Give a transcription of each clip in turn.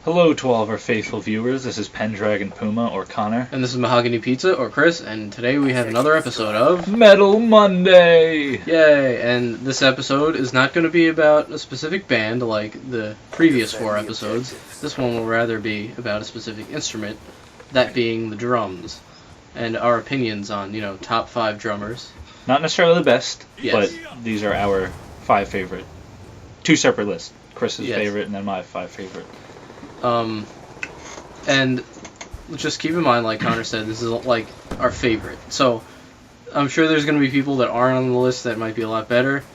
Hello to all of our faithful viewers. This is Pendragon Puma, or Connor. And this is Mahogany Pizza, or Chris, and today we have another episode of Metal Monday! Yay! And this episode is not going to be about a specific band like the previous 4 episodes. This one will rather be about a specific instrument, that being the drums. And our opinions on, top 5 drummers. Not necessarily the best, Yes. but these are our 5 favorite. 2 separate lists. Chris's Yes. favorite and then my 5 favorite. And just keep in mind, like Connor said, this is like our favorite. So I'm sure there's going to be people that aren't on the list that might be a lot better,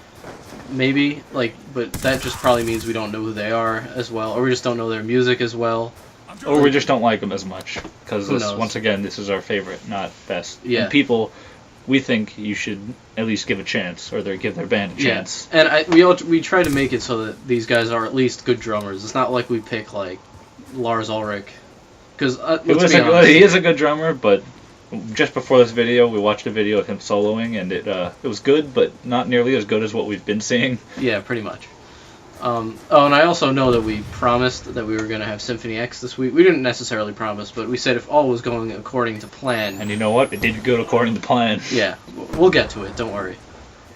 maybe, but that just probably means we don't know who they are as well, or we just don't know their music as well. Or we just don't like them as much, because Who knows? once again, this is our favorite, not best. Yeah. And people, we think you should at least give a chance, or give their band a chance. And we try to make it so that these guys are at least good drummers. It's not like we pick like Lars Ulrich, because he is a good drummer, but just before this video, we watched a video of him soloing, and it was good, but not nearly as good as what we've been seeing. Yeah, pretty much. And I also know that we promised that we were going to have Symphony X this week. We didn't necessarily promise, but we said if all was going according to plan. And you know what? It did go according to plan. Yeah, we'll get to it. Don't worry.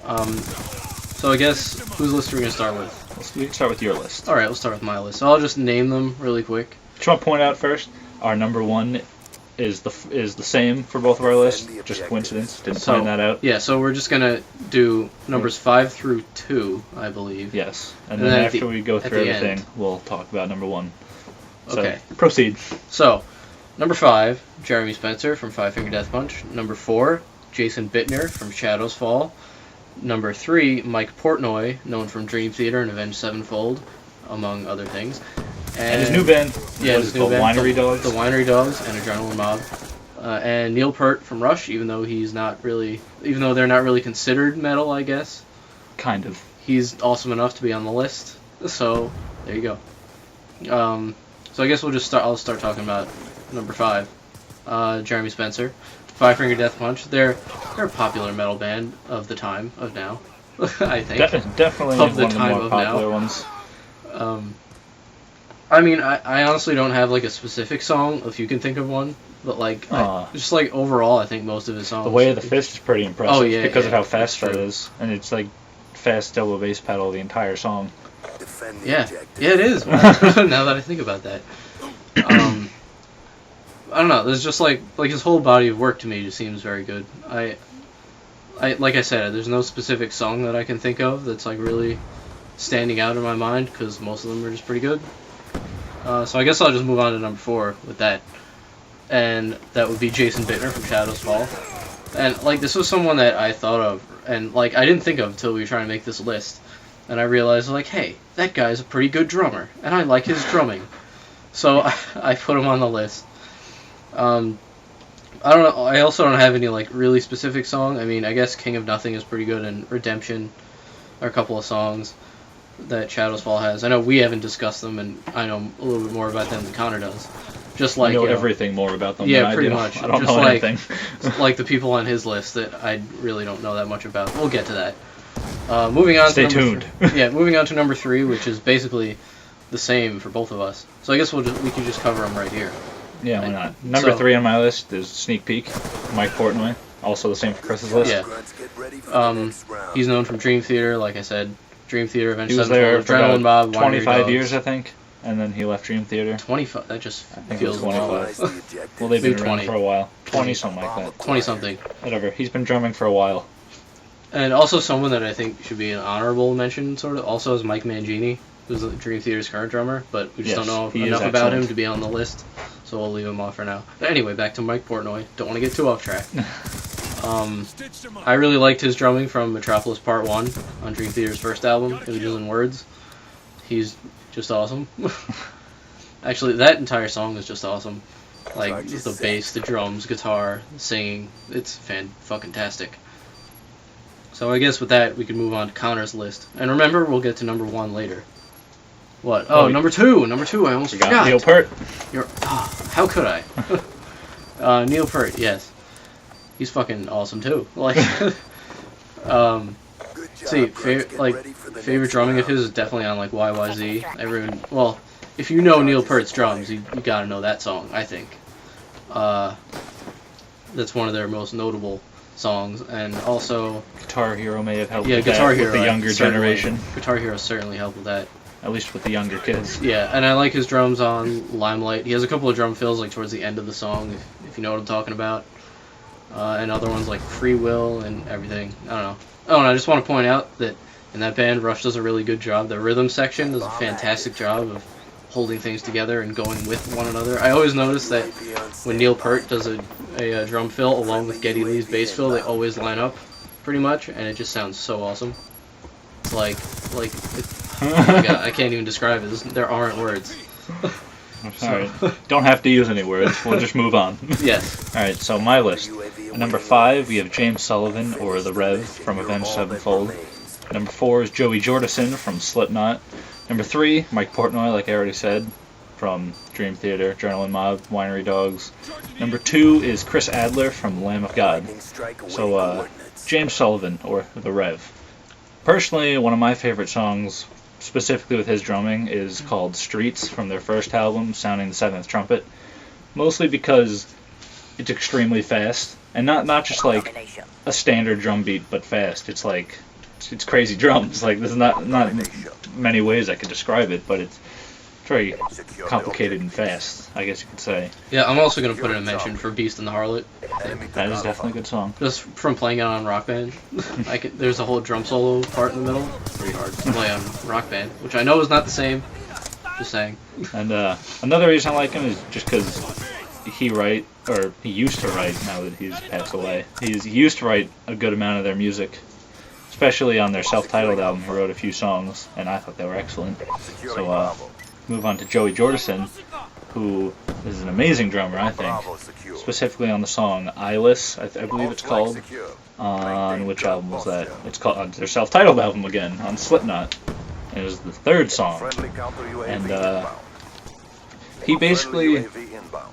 So I guess whose list are we going to start with? We can start with your list. All right, we'll start with my list. So I'll just name them really quick. Just want to point out first, our number 1 is the same for both of our lists. Just coincidence. Didn't plan that out. Yeah, so we're just gonna do numbers 5 through 2, I believe. Yes, and then after we go through everything, we'll talk about number 1. So, okay. Proceed. So, number 5, Jeremy Spencer from Five Finger Death Punch. Number 4, Jason Bittner from Shadows Fall. Number 3, Mike Portnoy, known from Dream Theater and Avenged Sevenfold, among other things. And his new band, his new band, Winery Dogs. The Winery Dogs and Adrenaline Mob. And Neil Peart from Rush, even though they're not really considered metal, I guess. Kind of. He's awesome enough to be on the list. So, there you go. So I guess I'll start talking about number 5. Jeremy Spencer. Five Finger Death Punch. They're a popular metal band of the time, of now. I think. Definitely of the one time of the more popular ones. I mean, I honestly don't have like a specific song, if you can think of one, but just like overall, I think most of his songs. The Way of the Fist is pretty impressive. Oh, yeah, because yeah, of how fast that is, and it's like fast double bass pedal the entire song. Yeah, it is. Now that I think about that, I don't know. There's just like his whole body of work to me just seems very good. I like I said, there's no specific song that I can think of that's like really standing out in my mind because most of them are just pretty good. So I guess I'll just move on to number 4 with that, and that would be Jason Bittner from Shadows Fall. And this was someone that I thought of, and I didn't think of until we were trying to make this list, and I realized hey, that guy's a pretty good drummer, and I like his drumming, so I put him on the list. I don't know. I also don't have any really specific song. I mean, I guess King of Nothing is pretty good, and Redemption are a couple of songs that Shadows Fall has. I know we haven't discussed them, and I know a little bit more about them than Connor does. Just I know everything more about them than I do. Pretty much. I don't just know anything. like the people on his list that I really don't know that much about. We'll get to that. Moving on. Stay tuned. Moving on to number 3, which is basically the same for both of us. So I guess we can just cover them right here. Yeah, why not? Number 3 on my list is Sneak Peek, Mike Portnoy. Also the same for Chris's list. Yeah. He's known from Dream Theater, like I said. Dream Theater, Avenged Sevenfold, Adrenaline Mob, 25 years, I think, and then he left Dream Theater. 25? That just feels 25. Well, they've been around for a while. 20 something like that. 20 something. Whatever. He's been drumming for a while. And also someone that I think should be an honorable mention, sort of, also is Mike Mangini, who's Dream Theater's current drummer, but we just don't know enough about him to be on the list, so we'll leave him off for now. But anyway, back to Mike Portnoy. Don't want to get too off track. I really liked his drumming from Metropolis Part 1 on Dream Theater's first album, Images and Words. He's just awesome. Actually, that entire song is just awesome. The bass, the drums, guitar, singing. It's fucking-tastic. So I guess with that, we can move on to Connor's list. And remember, we'll get to number 1 later. What? Oh, number 2! Number 2, I almost forgot. Neil Peart. How could I? Neil Peart, yes. He's fucking awesome too. See, favorite drumming of his is definitely on YYZ. if you know Neil Peart's drums, you gotta know that song. I think that's one of their most notable songs, and also Guitar Hero may have helped yeah, with Guitar that, Hero with the younger generation. Guitar Hero certainly helped with that. At least with the younger kids. Yeah, and I like his drums on Limelight. He has a couple of drum fills like towards the end of the song, if you know what I'm talking about. And other ones like Free Will and everything. I don't know. Oh, and I just want to point out that in that band, Rush does a really good job. The rhythm section does a fantastic job of holding things together and going with one another. I always notice that when Neil Peart does a drum fill along with Geddy Lee's bass fill, they always line up pretty much, and it just sounds so awesome. It's like oh my God, I can't even describe it. There aren't words. Alright, don't have to use any words. We'll just move on. Yes. Alright, so my list. At number 5, we have James Sullivan, or The Rev, from Avenged Sevenfold. Number 4 is Joey Jordison from Slipknot. Number 3, Mike Portnoy, like I already said, from Dream Theater, Adrenaline Mob, Winery Dogs. Number 2 is Chris Adler from Lamb of God. So, James Sullivan, or The Rev. Personally, one of my favorite songs, specifically with his drumming, is called Streets from their first album, Sounding the Seventh Trumpet. Mostly because it's extremely fast, and not just like a standard drum beat, but fast. It's like it's crazy drums. Like there's not many ways I could describe it, but it's very complicated and fast, I guess you could say. Yeah, I'm also gonna put in a mention for Beast and the Harlot. That is definitely a good song. Just from playing it on Rock Band, there's a whole drum solo part in the middle. Pretty hard to play on Rock Band, which I know is not the same. Just saying. And another reason I like him is just because he used to write. Now that he's passed away, he used to write a good amount of their music, especially on their self-titled album. He wrote a few songs, and I thought they were excellent. So move on to Joey Jordison, who is an amazing drummer, I think. Specifically on the song Eyeless, I believe it's called. On which album was that? It's called on their self-titled album again, on Slipknot. And it was the third song. And he basically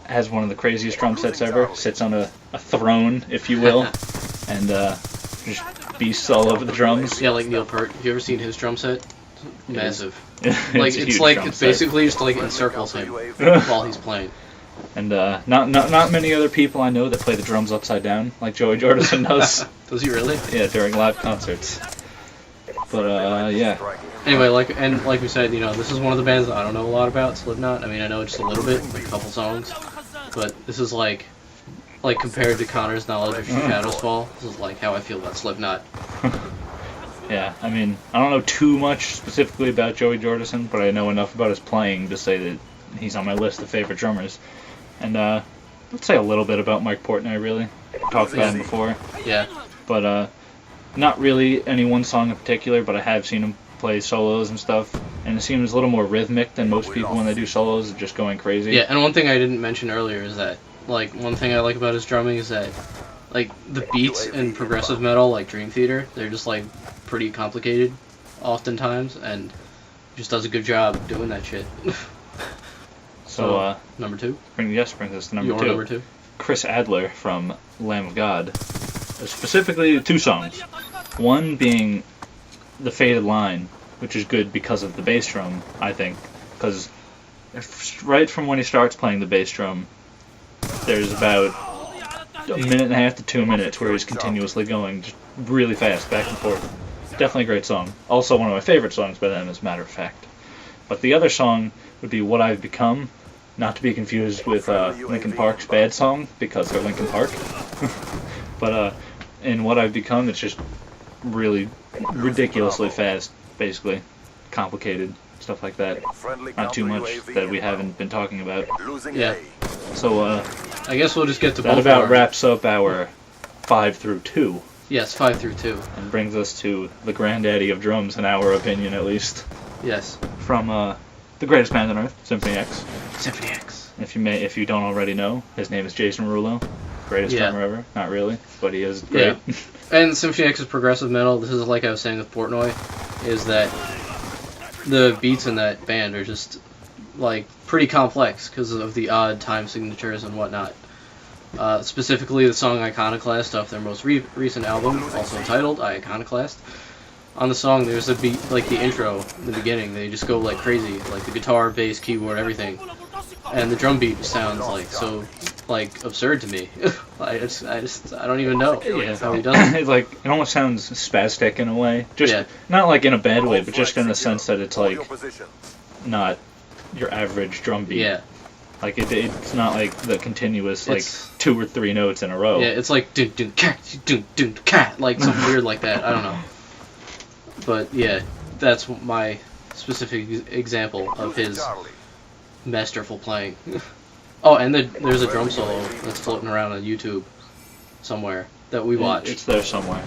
has one of the craziest drum sets ever. Sits on a throne, if you will, and just beasts all over the drums. Yeah, like Neil Peart. Have you ever seen his drum set? Massive. It's it's basically just like encircles him while he's playing. And not many other people I know that play the drums upside down like Joey Jordison does. Does he really? Yeah, during live concerts. But yeah. Anyway, like we said, this is one of the bands that I don't know a lot about, Slipknot. I mean, I know just a little bit, like a couple songs, but this is like compared to Connor's knowledge of Shadows Fall, this is like how I feel about Slipknot. Yeah, I mean, I don't know too much specifically about Joey Jordison, but I know enough about his playing to say that he's on my list of favorite drummers. And let's say a little bit about Mike Portnoy, really. Talked about him before. Yeah. But not really any one song in particular, but I have seen him play solos and stuff, and it seems a little more rhythmic than most people when they do solos, just going crazy. Yeah, and one thing I didn't mention earlier is that, like, one thing I like about his drumming is that, like, the beats in progressive metal, like Dream Theater, they're just, like, pretty complicated oftentimes, and just does a good job doing that shit. So, number 2? Brings us to number 2. Number 2? Chris Adler from Lamb of God. Specifically 2 songs. One being The Faded Line, which is good because of the bass drum, I think. Because right from when he starts playing the bass drum, there's about a minute and a half to 2 minutes where he's continuously going just really fast, back and forth. Definitely a great song. Also one of my favorite songs by them, as a matter of fact. But the other song would be What I've Become, not to be confused with Linkin Park's Bad Song, because they're Linkin Park. But in What I've Become, it's just really ridiculously fast, basically. Complicated, stuff like that. Not too much that we haven't been talking about. Yeah. So, I guess we'll just get to that both about wraps up our 5 through 2. Yes, 5 through 2. And brings us to the granddaddy of drums, in our opinion, at least. Yes. From the greatest band on earth, Symphony X. Symphony X. If you don't already know, his name is Jason Derulo. Greatest drummer ever. Not really, but he is great. Yeah. And Symphony X is progressive metal. This is like I was saying with Portnoy, is that the beats in that band are just like pretty complex because of the odd time signatures and whatnot. Specifically the song Iconoclast off their most recent album, also entitled Iconoclast. on the song, there's a beat, like the intro, in the beginning, they just go like crazy, like the guitar, bass, keyboard, everything. And the drum beat sounds like so, like, absurd to me. I don't even know how he does it. It's like, it almost sounds spastic in a way. Just, not like in a bad way, but just in the sense that it's like, not your average drum beat. Yeah. Like, it's not like the continuous, like, 2 or 3 notes in a row. Yeah, it's like, dun dun cat, like something weird like that, I don't know. But, yeah, that's my specific example of his masterful playing. Oh, and there's a drum solo that's floating around on YouTube somewhere that we watched. It's there somewhere.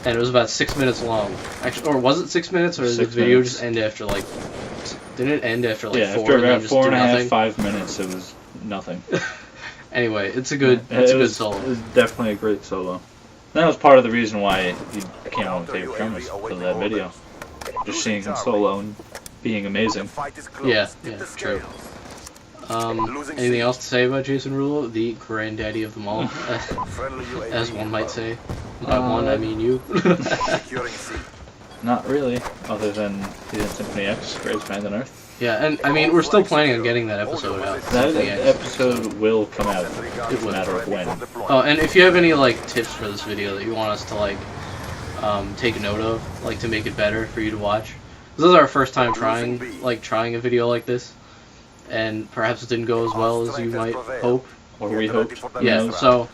And it was about 6 minutes long. Actually, or was it 6 minutes, or did the video just end after, like... Didn't it end after, like, 4? Yeah, after about 4.5, nothing? 5 minutes, it was nothing. Anyway, it's a good solo. It was definitely a great solo. That was part of the reason why he became one of my favorite drummers for that video. Just seeing him solo and being amazing. Yeah, true. Anything else to say about Jason Derulo, the granddaddy of them all, as one might say? By one, I mean you. Not really, other than he's in Symphony X, greatest band on Earth. Yeah, and I mean, we're still planning on getting that episode out. That episode will come out. It's a matter of when. Oh, and if you have any, like, tips for this video that you want us to, like, take a note of, like, to make it better for you to watch. This is our first time trying a video like this, and perhaps it didn't go as well as you might hope. Or we hoped. Yeah, so...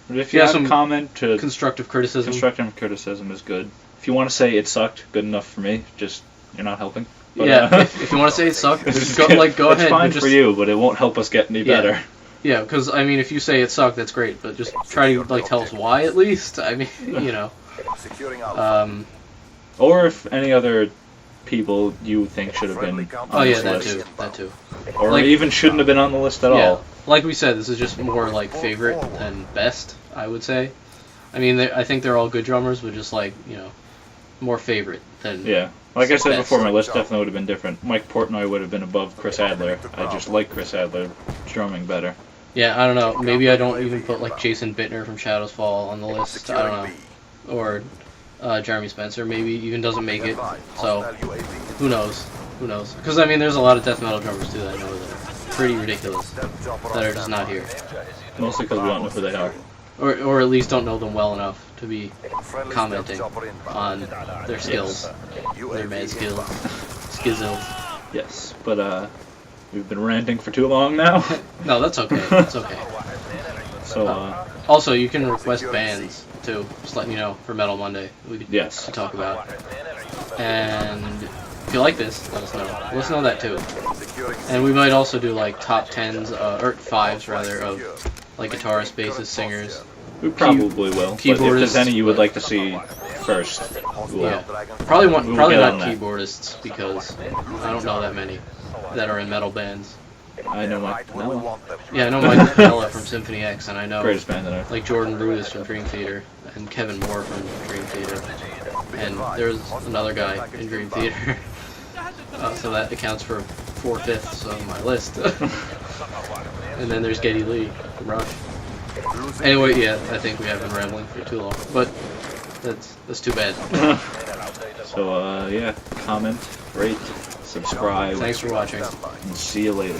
But if you have some comment to... Constructive criticism. Constructive criticism is good. If you want to say it sucked, good enough for me. Just, you're not helping. But, yeah, if you want to say it sucked, just go ahead. It's fine for you, but it won't help us get any better. Yeah, because, I mean, if you say it sucked, that's great, but just try to, like, tell us why, at least. I mean, you know. Or if any other people you think should have been on this list. that too. Or like, even shouldn't have been on the list at all. Like we said, this is just more, like, favorite than best, I would say. I mean, I think they're all good drummers, but just, like, you know, more favorite than like I said before, my list definitely would have been different. Mike Portnoy would have been above Chris Adler. I just like Chris Adler drumming better. Yeah, I don't know. Maybe I don't even put, like, Jason Bittner from Shadows Fall on the list. I don't know. Or Jeremy Spencer maybe even doesn't make it. So, who knows? Who knows? Because, I mean, there's a lot of death metal drummers, too, that I know that are pretty ridiculous, that are just not here. Mostly because we don't know who they are. Or at least don't know them well enough to be commenting on their skills, their mad skills, skizzles. Yes, but we've been ranting for too long now. No, that's okay. That's okay. So also, you can request bands too. Just letting you know for Metal Monday. We could talk about. And if you like this, let us know. Let us know that too. And we might also do like top 10s or 5s rather of like guitarists, bassists, singers. We probably will. But if there's any you would like to see first, probably not keyboardists because I don't know that many that are in metal bands. I know Mike Pinella. Yeah, I know Mike Pinella from Symphony X, and I know greatest band on Earth. Like Jordan Brutus from Dream Theater and Kevin Moore from Dream Theater, and there's another guy in Dream Theater. So that accounts for 4/5 of my list. And then there's Geddy Lee from Rush. Anyway, yeah, I think we have been rambling for too long, but that's too bad. So, yeah, comment, rate, subscribe. Thanks for watching. And see you later.